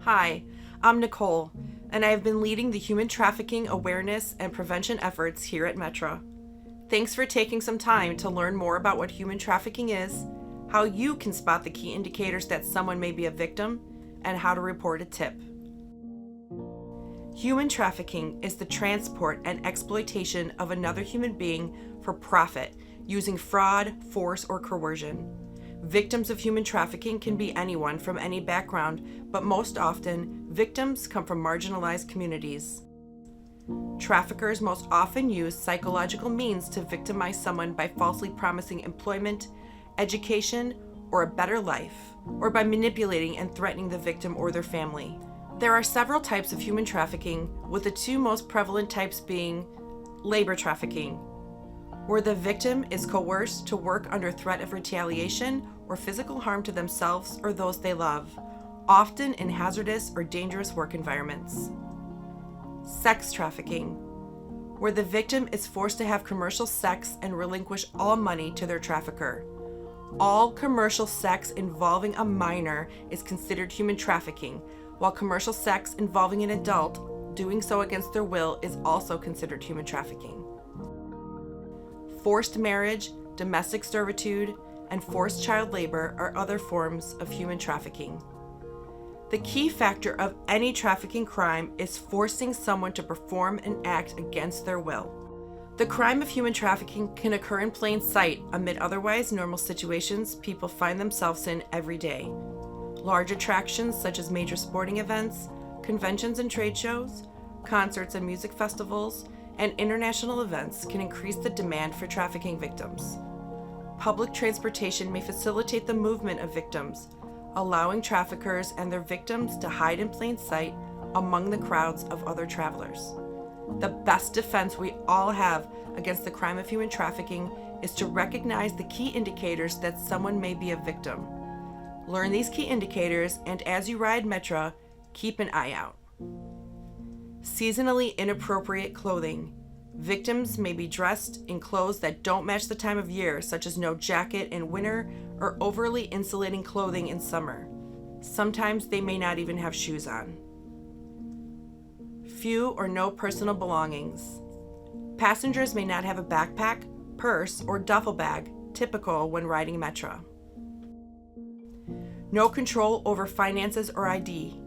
Hi, I'm Nicole, and I have been leading the human trafficking awareness and prevention efforts here at Metra. Thanks for taking some time to learn more about what human trafficking is, how you can spot the key indicators that someone may be a victim, and how to report a tip. Human trafficking is the transport and exploitation of another human being for profit using fraud, force, or coercion. Victims of human trafficking can be anyone from any background, but most often, victims come from marginalized communities. Traffickers most often use psychological means to victimize someone by falsely promising employment, education, or a better life, or by manipulating and threatening the victim or their family. There are several types of human trafficking, with the two most prevalent types being labor trafficking, where the victim is coerced to work under threat of retaliation or physical harm to themselves or those they love, often in hazardous or dangerous work environments. Sex trafficking, where the victim is forced to have commercial sex and relinquish all money to their trafficker. All commercial sex involving a minor is considered human trafficking, while commercial sex involving an adult doing so against their will is also considered human trafficking. Forced marriage, domestic servitude, and forced child labor are other forms of human trafficking. The key factor of any trafficking crime is forcing someone to perform an act against their will. The crime of human trafficking can occur in plain sight amid otherwise normal situations people find themselves in every day. Large attractions such as major sporting events, conventions and trade shows, concerts and music festivals, and international events can increase the demand for trafficking victims. Public transportation may facilitate the movement of victims, allowing traffickers and their victims to hide in plain sight among the crowds of other travelers. The best defense we all have against the crime of human trafficking is to recognize the key indicators that someone may be a victim. Learn these key indicators, and as you ride Metra, keep an eye out. Seasonally inappropriate clothing. Victims may be dressed in clothes that don't match the time of year, such as no jacket in winter or overly insulating clothing in summer. Sometimes they may not even have shoes on. Few or no personal belongings. Passengers may not have a backpack, purse, or duffel bag, typical when riding Metra. No control over finances or ID.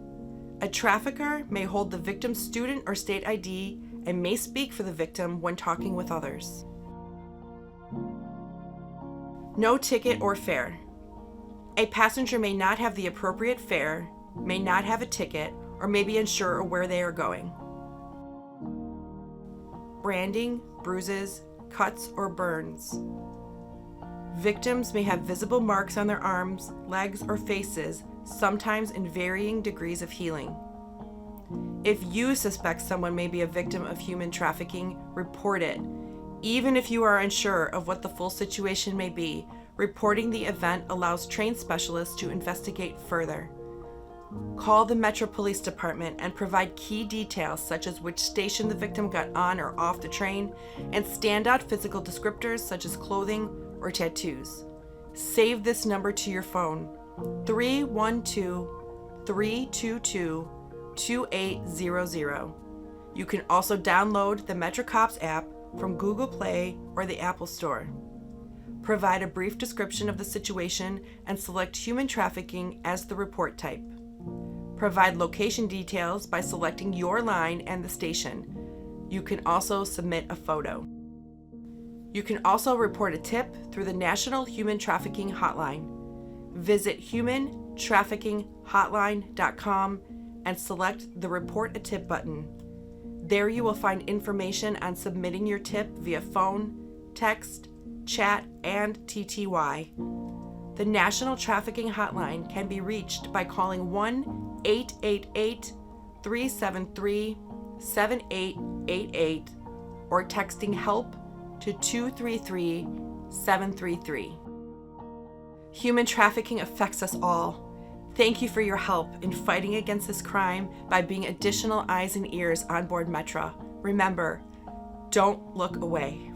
A trafficker may hold the victim's student or state ID and may speak for the victim when talking with others. No ticket or fare. A passenger may not have the appropriate fare, may not have a ticket, or may be unsure of where they are going. Branding, bruises, cuts, or burns. Victims may have visible marks on their arms, legs, or faces, sometimes in varying degrees of healing. If you suspect someone may be a victim of human trafficking, report it. Even if you are unsure of what the full situation may be, reporting the event allows trained specialists to investigate further. Call the Metra Police Department and provide key details such as which station the victim got on or off the train, and standout physical descriptors such as clothing or tattoos. Save this number to your phone: 312-322-2800. You can also download the Metra COPS App from Google Play or the Apple Store. Provide a brief description of the situation and select human trafficking as the report type. Provide location details by selecting your line and the station. You can also submit a photo. You can also report a tip through the National Human Trafficking Hotline. Visit humantraffickinghotline.com and select the Report a Tip button. There you will find information on submitting your tip via phone, text, chat, and TTY. The National Trafficking Hotline can be reached by calling 1-888-373-7888 or texting HELP to 233-733. Human trafficking affects us all. Thank you for your help in fighting against this crime by being additional eyes and ears on board Metra. Remember, don't look away.